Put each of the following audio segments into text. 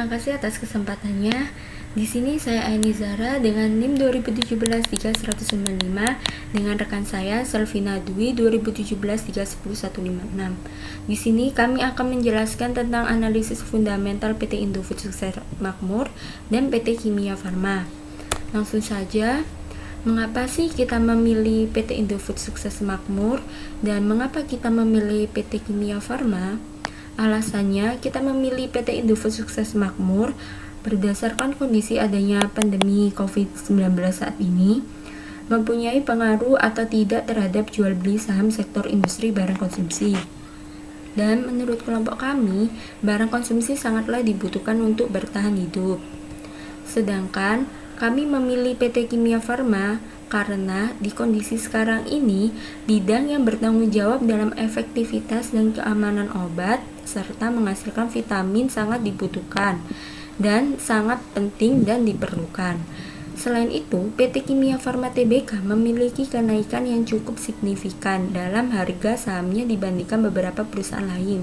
Terima kasih atas kesempatannya. Di sini saya Aini Zara dengan NIM 2017-3195 dengan rekan saya Selvina Dwi 2017-315156. Di sini kami akan menjelaskan tentang analisis fundamental PT Indofood Sukses Makmur dan PT Kimia Farma. Langsung saja, mengapa sih kita memilih PT Indofood Sukses Makmur dan mengapa kita memilih PT Kimia Farma? Alasannya, kita memilih PT Indofood Sukses Makmur berdasarkan kondisi adanya pandemi COVID-19 saat ini mempunyai pengaruh atau tidak terhadap jual beli saham sektor industri barang konsumsi. Dan menurut kelompok kami, barang konsumsi sangatlah dibutuhkan untuk bertahan hidup. Sedangkan kami memilih PT Kimia Farma karena di kondisi sekarang ini, bidang yang bertanggung jawab dalam efektivitas dan keamanan obat serta menghasilkan vitamin sangat dibutuhkan dan sangat penting dan diperlukan. Selain itu, PT Kimia Farma Tbk memiliki kenaikan yang cukup signifikan dalam harga sahamnya dibandingkan beberapa perusahaan lain.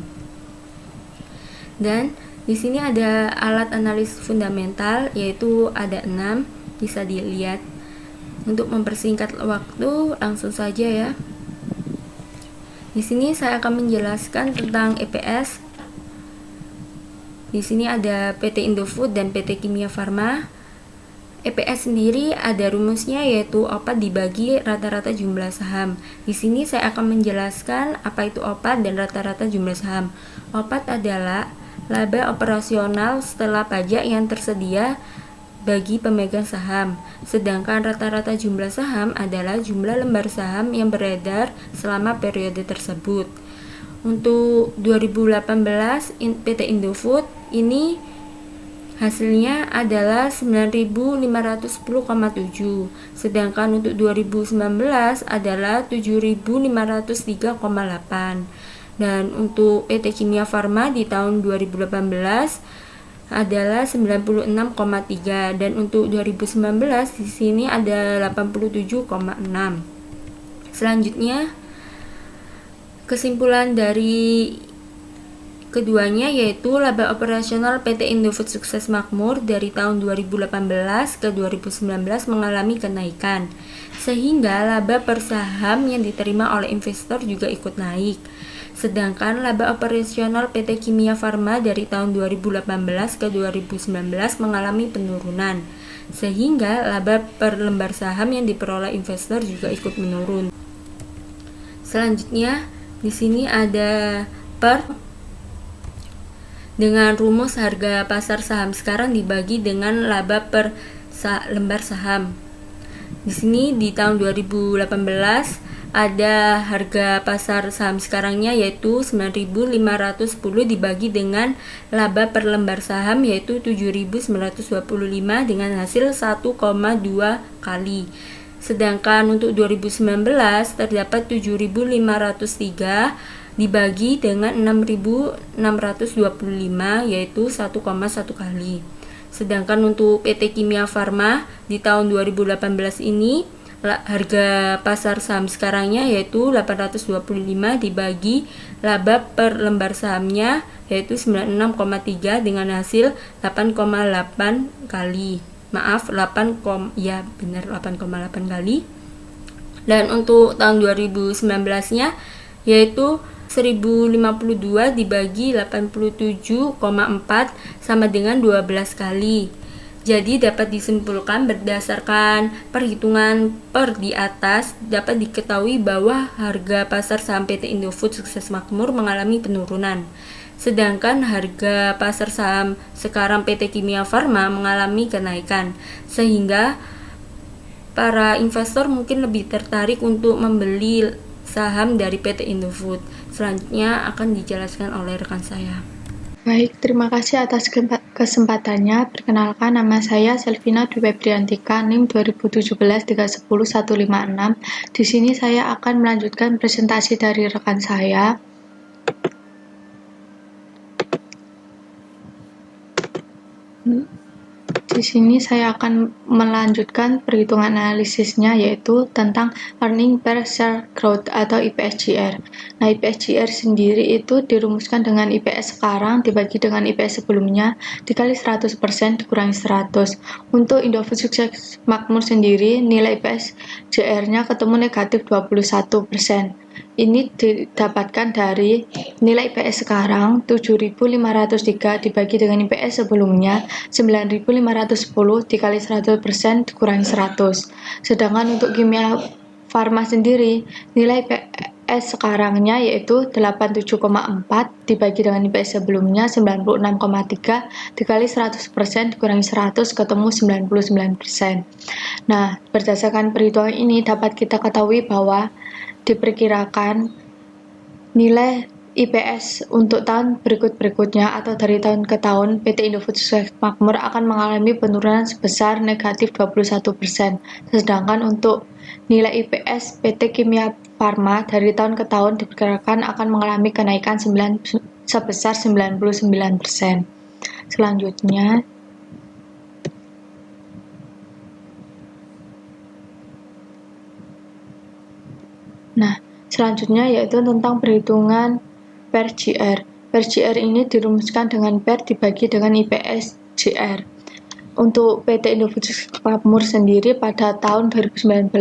Dan di sini ada alat analisis fundamental, yaitu ada 6, bisa dilihat. Untuk mempersingkat waktu, langsung saja ya. Di sini saya akan menjelaskan tentang EPS. Di sini ada PT Indofood dan PT Kimia Farma. EPS sendiri ada rumusnya, yaitu OPAT dibagi rata-rata jumlah saham. Di sini saya akan menjelaskan apa itu OPAT dan rata-rata jumlah saham. OPAT adalah laba operasional setelah pajak yang tersedia bagi pemegang saham, sedangkan rata-rata jumlah saham adalah jumlah lembar saham yang beredar selama periode tersebut. Untuk 2018 PT Indofood ini hasilnya adalah 9.510,7, sedangkan untuk 2019 adalah 7.503,8. Dan untuk PT Kimia Farma di tahun 2018 adalah 96,3 dan untuk 2019 di sini ada 87,6. Selanjutnya, kesimpulan dari keduanya yaitu laba operasional PT Indofood Sukses Makmur dari tahun 2018 ke 2019 mengalami kenaikan, sehingga laba per saham yang diterima oleh investor juga ikut naik. Sedangkan laba operasional PT Kimia Farma dari tahun 2018 ke 2019 mengalami penurunan, sehingga laba per lembar saham yang diperoleh investor juga ikut menurun. Selanjutnya, di sini ada dengan rumus harga pasar saham sekarang dibagi dengan laba per lembar saham. Di sini di tahun 2018 ada harga pasar saham sekarangnya yaitu 9.510 dibagi dengan laba per lembar saham yaitu 7.925 dengan hasil 1,2 kali. Sedangkan untuk 2019 terdapat 7.503 dibagi dengan 6.625 yaitu 1,1 kali. Sedangkan untuk PT Kimia Farma di tahun 2018 ini harga pasar saham sekarangnya yaitu 825 dibagi laba per lembar sahamnya yaitu 96,3 dengan hasil 8,8 kali. 8,8 kali. Dan untuk tahun 2019-nya yaitu 1052 dibagi 87,4 sama dengan 12 kali. Jadi dapat disimpulkan berdasarkan perhitungan per di atas dapat diketahui bahwa harga pasar saham PT Indofood Sukses Makmur mengalami penurunan. Sedangkan harga pasar saham sekarang PT Kimia Farma mengalami kenaikan, sehingga para investor mungkin lebih tertarik untuk membeli saham dari PT Indofood. Selanjutnya akan dijelaskan oleh rekan saya. Baik, terima kasih atas kesempatannya. Perkenalkan, nama saya Selvina Dwi Febriantika, NIM 2017-310156. Di sini saya akan melanjutkan presentasi dari rekan saya. Di Di sini saya akan melanjutkan perhitungan analisisnya, yaitu tentang Earning Per Share Growth atau IPS-GR. Nah, IPS-GR sendiri itu dirumuskan dengan IPS sekarang dibagi dengan IPS sebelumnya dikali 100% dikurangi 100. Untuk Indofood Sukses Makmur sendiri, nilai IPS-GR-nya ketemu negatif 21%. Ini didapatkan dari nilai IPS sekarang 7.503 dibagi dengan IPS sebelumnya 9.510 dikali 100% dikurangi 100. Sedangkan untuk kimia farma sendiri, nilai IPS sekarangnya yaitu 87,4 dibagi dengan IPS sebelumnya 96,3 dikali 100% dikurangi 100 ketemu 99%. Nah, berdasarkan perhitungan ini dapat kita ketahui bahwa diperkirakan nilai IPS untuk tahun berikut-berikutnya atau dari tahun ke tahun, PT Indofood Sukses Makmur akan mengalami penurunan sebesar negatif 21%. Sedangkan untuk nilai IPS PT Kimia Farma dari tahun ke tahun diperkirakan akan mengalami kenaikan sebesar 99%. Selanjutnya, selanjutnya yaitu tentang perhitungan per GR. Per GR ini dirumuskan dengan per dibagi dengan IPS GR. Untuk PT Indofood Makmur sendiri pada tahun 2019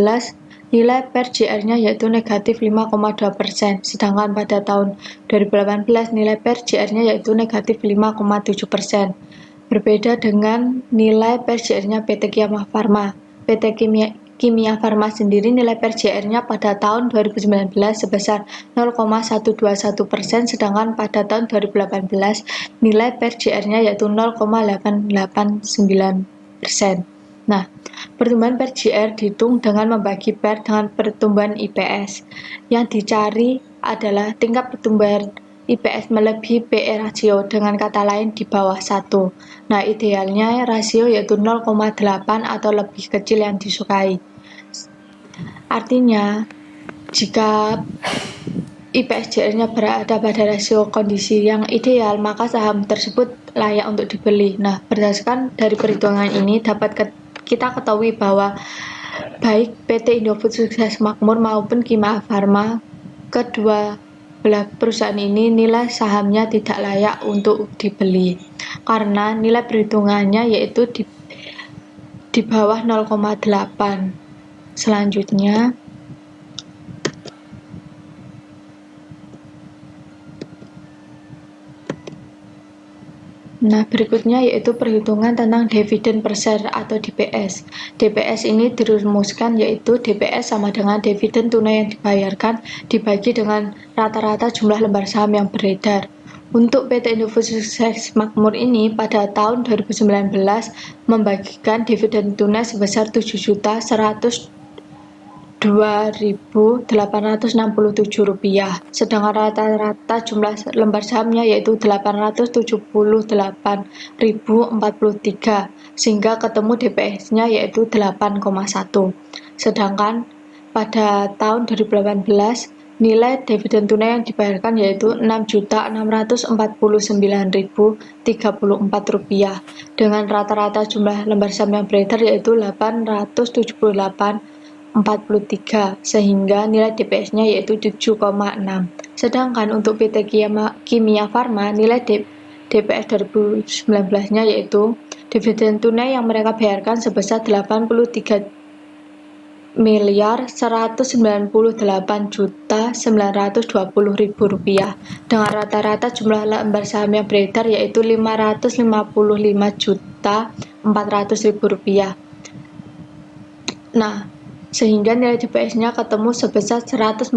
nilai per GR-nya yaitu negatif 5,2%, sedangkan pada tahun 2018 nilai per GR-nya yaitu negatif 5,7%. Berbeda dengan nilai per GR-nya PT Kimia Farma. PT Kimia Farma sendiri nilai per GR-nya pada tahun 2019 sebesar 0,121%, sedangkan pada tahun 2018 nilai per GR-nya yaitu 0,889%. Nah, pertumbuhan per GR dihitung dengan membagi per dengan pertumbuhan IPS. Yang dicari adalah tingkat pertumbuhan IPS melebihi PE rasio, dengan kata lain di bawah 1. Nah, idealnya rasio yaitu 0,8 atau lebih kecil yang disukai. Artinya, jika IPS-GR-nya berada pada rasio kondisi yang ideal, maka saham tersebut layak untuk dibeli. Nah, berdasarkan dari perhitungan ini dapat kita ketahui bahwa baik PT Indofood Sukses Makmur maupun Kimia Farma, kedua belah perusahaan ini nilai sahamnya tidak layak untuk dibeli karena nilai perhitungannya yaitu di bawah 0,8. Selanjutnya, berikutnya yaitu perhitungan tentang dividen per share atau DPS. DPS ini dirumuskan yaitu DPS sama dengan dividen tunai yang dibayarkan dibagi dengan rata-rata jumlah lembar saham yang beredar. Untuk PT Indofood Sukses Makmur ini pada tahun 2019 membagikan dividen tunai sebesar Rp2.867, sedangkan rata-rata jumlah lembar sahamnya yaitu 878.043, sehingga ketemu DPS-nya yaitu 8,1. Sedangkan pada tahun 2018 nilai dividen tunai yang dibayarkan yaitu Rp6.649.034 dengan rata-rata jumlah lembar saham yang beredar yaitu 878,43, sehingga nilai DPS-nya yaitu 7,6. Sedangkan untuk PT Kimia Farma nilai DPS 2019-nya yaitu dividen tunai yang mereka bayarkan sebesar Rp83.198.920.000 dengan rata-rata jumlah lembar saham yang beredar yaitu Rp555.400.000. Nah, sehingga nilai DPS-nya ketemu sebesar 149,8.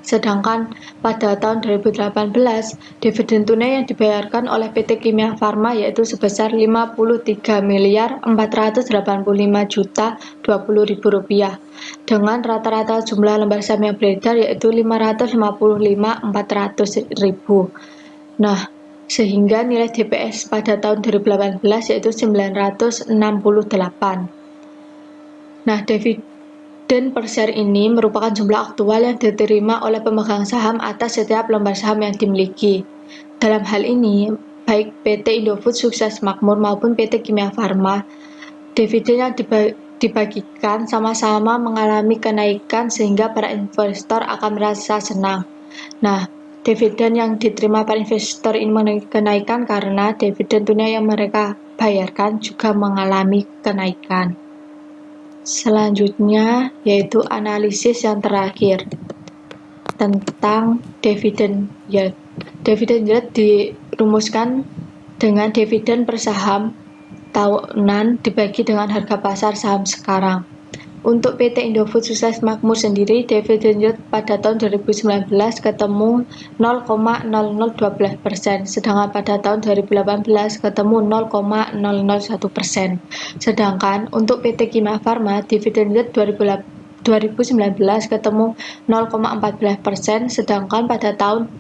Sedangkan pada tahun 2018, dividen tunai yang dibayarkan oleh PT Kimia Farma yaitu sebesar Rp53.485.020.000 dengan rata-rata jumlah lembar saham yang beredar yaitu 555.400.000. Nah, sehingga nilai DPS pada tahun 2018 yaitu 968. Nah, dividen per share ini merupakan jumlah aktual yang diterima oleh pemegang saham atas setiap lembar saham yang dimiliki. Dalam hal ini, baik PT Indofood Sukses Makmur maupun PT Kimia Farma, dividen yang dibagikan sama-sama mengalami kenaikan sehingga para investor akan merasa senang. Nah, dividen yang diterima para investor ini mengalami kenaikan karena dividen tunai yang mereka bayarkan juga mengalami kenaikan. Selanjutnya yaitu analisis yang terakhir tentang dividen yield. Dividen yield dirumuskan dengan dividen per saham tahunan dibagi dengan harga pasar saham sekarang. Untuk PT Indofood Sukses Makmur sendiri, dividen yield pada tahun 2019 ketemu 0,0012%, sedangkan pada tahun 2018 ketemu 0,001%. Sedangkan untuk PT Kimia Farma, dividen yield 2019 ketemu 0,14%, sedangkan pada tahun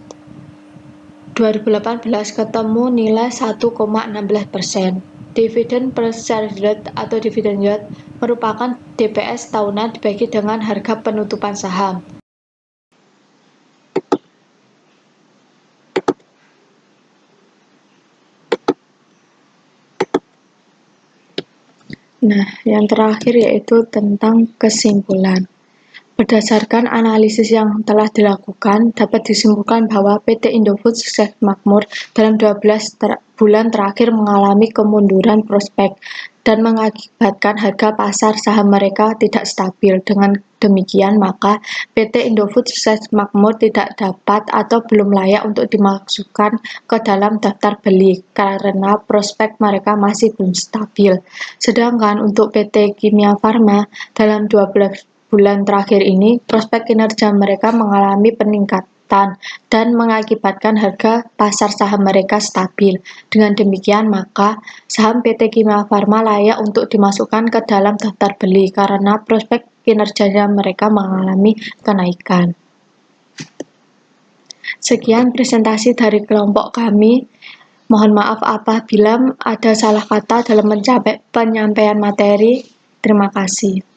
2018 ketemu nilai 1,16%. Dividen per share yield atau dividen yield merupakan DPS tahunan dibagi dengan harga penutupan saham. Nah, yang terakhir yaitu tentang kesimpulan. Berdasarkan analisis yang telah dilakukan, dapat disimpulkan bahwa PT Indofood Sukses Makmur dalam 12 bulan terakhir mengalami kemunduran prospek dan mengakibatkan harga pasar saham mereka tidak stabil. Dengan demikian, maka PT Indofood Sukses Makmur tidak dapat atau belum layak untuk dimasukkan ke dalam daftar beli karena prospek mereka masih belum stabil. Sedangkan untuk PT Kimia Farma dalam 12 bulan terakhir ini, prospek kinerja mereka mengalami peningkatan dan mengakibatkan harga pasar saham mereka stabil. Dengan demikian, maka saham PT Kimia Farma layak untuk dimasukkan ke dalam daftar beli karena prospek kinerjanya mereka mengalami kenaikan. Sekian presentasi dari kelompok kami. Mohon maaf apabila ada salah kata dalam penyampaian materi. Terima kasih.